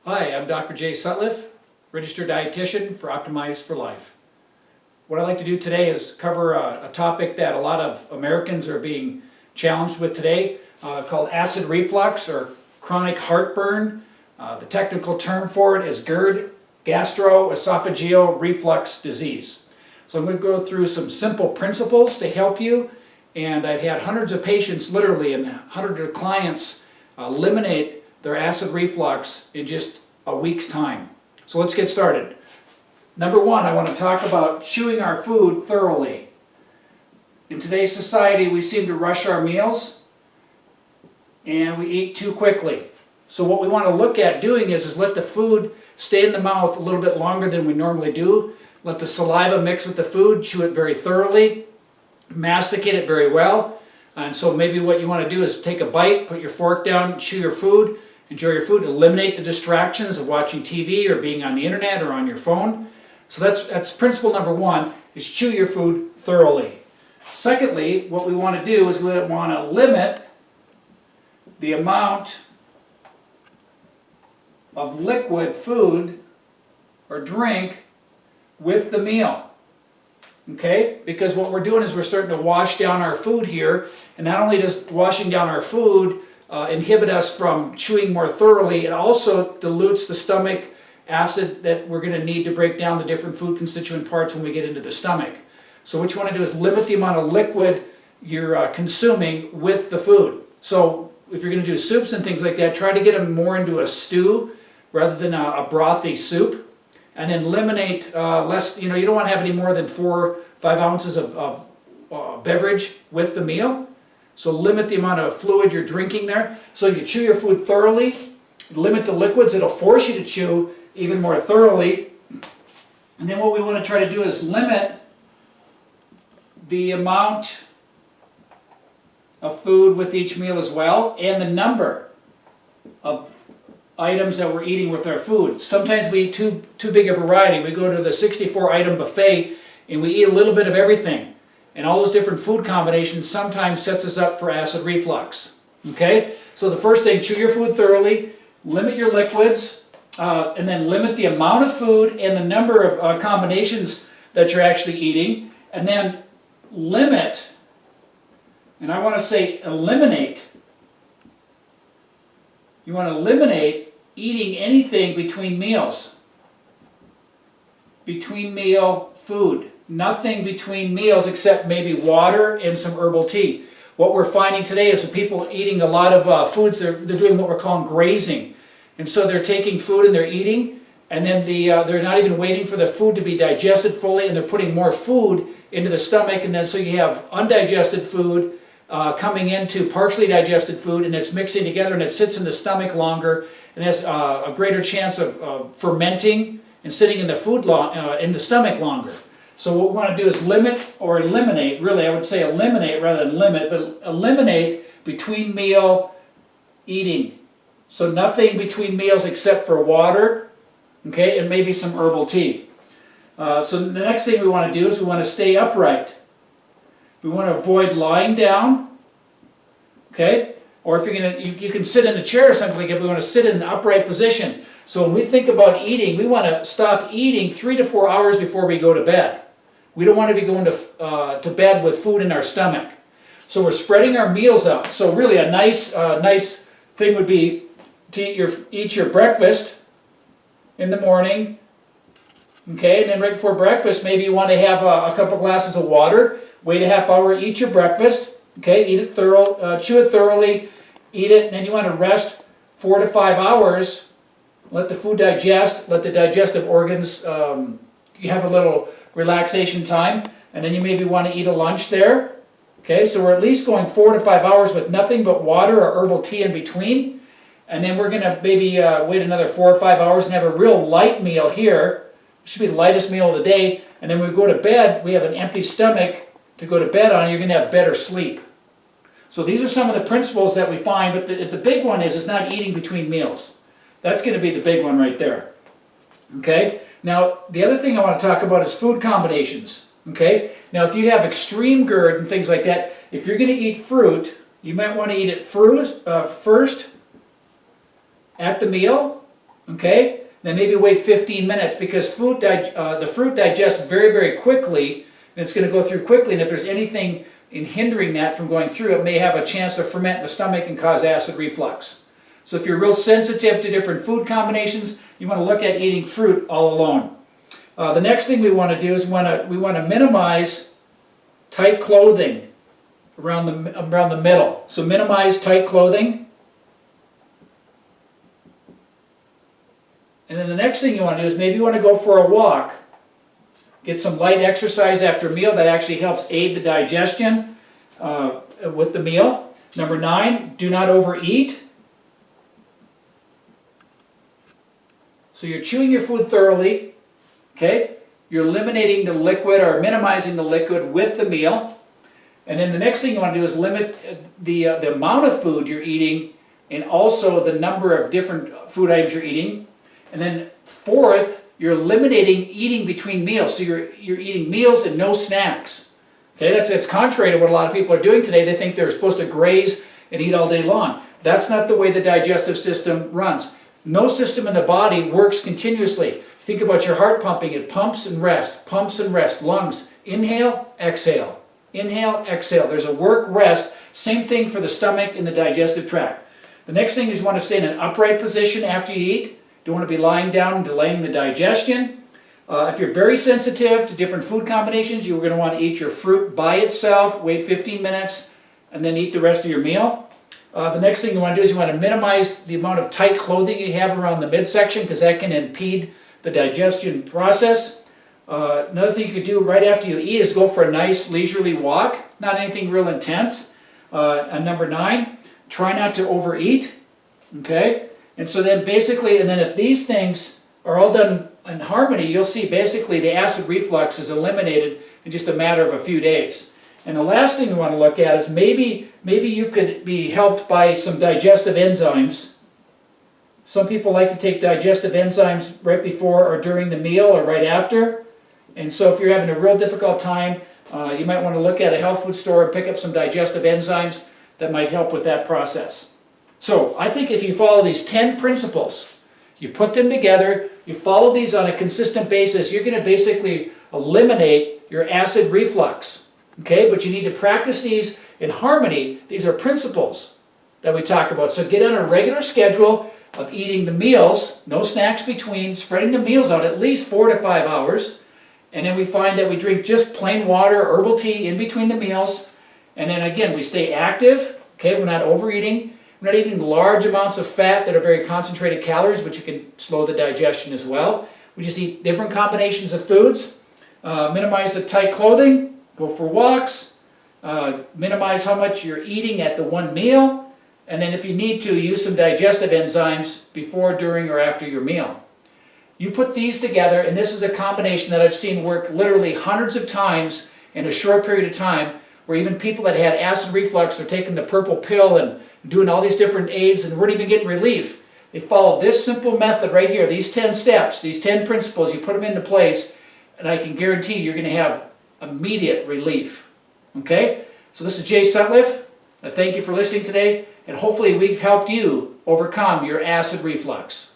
Hi, I'm Dr. Jay Sutliffe, registered dietitian for Optimize for Life. What I'd like to do today is cover a topic that a lot of Americans are being challenged with today, called acid reflux or chronic heartburn. The technical term for it is GERD, gastroesophageal reflux disease. So I'm going to go through some simple principles to help you, and I've had hundreds of patients, literally, and hundreds of clients eliminate their acid reflux in just a week's time. So let's get started. Number one, I want to talk about chewing our food thoroughly. In today's society, we seem to rush our meals and we eat too quickly. So what we want to look at doing is let the food stay in the mouth a little bit longer than we normally do. Let the saliva mix with the food, chew it very thoroughly, masticate it very well. And so maybe what you want to do is take a bite, put your fork down, chew your food, enjoy your food, eliminate the distractions of watching TV or being on the internet or on your phone. So that's principle number one, is chew your food thoroughly. Secondly, what we want to do is we want to limit the amount of liquid food or drink with the meal. Okay? Because what we're doing is we're starting to wash down our food here, and not only does washing down our food inhibit us from chewing more thoroughly, it also dilutes the stomach acid that we're going to need to break down the different food constituent parts when we get into the stomach. So what you want to do is limit the amount of liquid you're consuming with the food. So if you're going to do soups and things like that, try to get them more into a stew rather than a brothy soup. And then eliminate less, you don't want to have any more than 4 or 5 ounces of beverage with the meal. So limit the amount of fluid you're drinking there. So you chew your food thoroughly, limit the liquids. It'll force you to chew even more thoroughly. And then what we want to try to do is limit the amount of food with each meal as well, and the number of items that we're eating with our food. Sometimes we eat too big a variety. We go to the 64 item buffet and we eat a little bit of everything. And all those different food combinations sometimes sets us up for acid reflux. Okay? So the first thing, chew your food thoroughly, limit your liquids, and then limit the amount of food and the number of combinations that you're actually eating. And then limit, and I want to say eliminate, you want to eliminate eating anything between meals. Between meal food. Nothing between meals except maybe water and some herbal tea. What we're finding today is that people eating a lot of foods, they're doing what we're calling grazing. And so they're taking food and they're eating, and then they're not even waiting for the food to be digested fully, and they're putting more food into the stomach, and then so you have undigested food coming into partially digested food, and it's mixing together and it sits in the stomach longer and has a greater chance of fermenting and sitting in the food in the stomach longer. So what we want to do is limit or eliminate, really I would say eliminate rather than limit, but eliminate between meal eating. So nothing between meals except for water, okay, and maybe some herbal tea. So the next thing we want to do is we want to stay upright. We want to avoid lying down, okay? Or if you're going to, you can sit in a chair or something like that. We want to sit in an upright position. So when we think about eating, we want to stop eating 3 to 4 hours before we go to bed. We don't want to be going to bed with food in our stomach. So we're spreading our meals out. So really a nice thing would be to eat your breakfast in the morning, okay? And then right before breakfast, maybe you want to have a couple glasses of water. Wait a half hour, eat your breakfast, okay? Eat it chew it thoroughly, eat it, and then you want to rest 4 to 5 hours. Let the food digest, let the digestive organs, you have a little relaxation time, and then you maybe want to eat a lunch there. Okay, so we're at least going 4 to 5 hours with nothing but water or herbal tea in between, and then we're going to maybe wait another 4 or 5 hours and have a real light meal here. It should be the lightest meal of the day, and then when we go to bed, we have an empty stomach to go to bed on, you're going to have better sleep. So these are some of the principles that we find, but the big one is not eating between meals. That's going to be the big one right there. Okay? Now, the other thing I want to talk about is food combinations. Okay? Now, if you have extreme GERD and things like that, if you're going to eat fruit, you might want to eat it first at the meal, Okay? Then maybe wait 15 minutes because the fruit digests very, very quickly, and it's going to go through quickly, and if there's anything in hindering that from going through, it may have a chance to ferment in the stomach and cause acid reflux. So if you're real sensitive to different food combinations, you want to look at eating fruit all alone. The next thing we want to do is we want to minimize tight clothing around the middle. So minimize tight clothing. And then the next thing you want to do is maybe you want to go for a walk. Get some light exercise after a meal. That actually helps aid the digestion with the meal. Number 9, do not overeat. So you're chewing your food thoroughly. Okay? You're eliminating the liquid or minimizing the liquid with the meal. And then the next thing you want to do is limit the amount of food you're eating and also the number of different food items you're eating. And then 4th, you're eliminating eating between meals. So you're eating meals and no snacks. Okay, that's contrary to what a lot of people are doing today. They think they're supposed to graze and eat all day long. That's not the way the digestive system runs. No system in the body works continuously. Think about your heart pumping. It pumps and rests. Lungs, inhale, exhale. Inhale, exhale. There's a work, rest. Same thing for the stomach and the digestive tract. The next thing is you want to stay in an upright position after you eat. Don't want to be lying down and delaying the digestion. If you're very sensitive to different food combinations, you're going to want to eat your fruit by itself, wait 15 minutes, and then eat the rest of your meal. The next thing you want to do is you want to minimize the amount of tight clothing you have around the midsection because that can impede the digestion process. Another thing you could do right after you eat is go for a nice leisurely walk, not anything real intense. And number 9, try not to overeat. Okay? And so then basically, and then if these things are all done in harmony, you'll see basically the acid reflux is eliminated in just a matter of a few days. And the last thing we want to look at is maybe you could be helped by some digestive enzymes. Some people like to take digestive enzymes right before or during the meal or right after. And so if you're having a real difficult time, you might want to look at a health food store and pick up some digestive enzymes that might help with that process. So I think if you follow these 10 principles, you put them together, you follow these on a consistent basis, you're going to basically eliminate your acid reflux. Okay, but you need to practice these in harmony. These are principles that we talk about. So get on a regular schedule of eating the meals, no snacks between, spreading the meals out at least 4 to 5 hours. And then we find that we drink just plain water, herbal tea in between the meals. And then again, we stay active. Okay, we're not overeating. We're not eating large amounts of fat that are very concentrated calories, but you can slow the digestion as well. We just eat different combinations of foods. Minimize the tight clothing. Go for walks. Minimize how much you're eating at the one meal. And then if you need to, use some digestive enzymes before, during, or after your meal. You put these together, and this is a combination that I've seen work literally hundreds of times in a short period of time, where even people that had acid reflux are taking the purple pill and doing all these different aids and weren't even getting relief. They follow this simple method right here, these 10 steps, these 10 principles, you put them into place, and I can guarantee you're going to have immediate relief. Okay? So this is Jay Sutliffe. I thank you for listening today, and hopefully we've helped you overcome your acid reflux.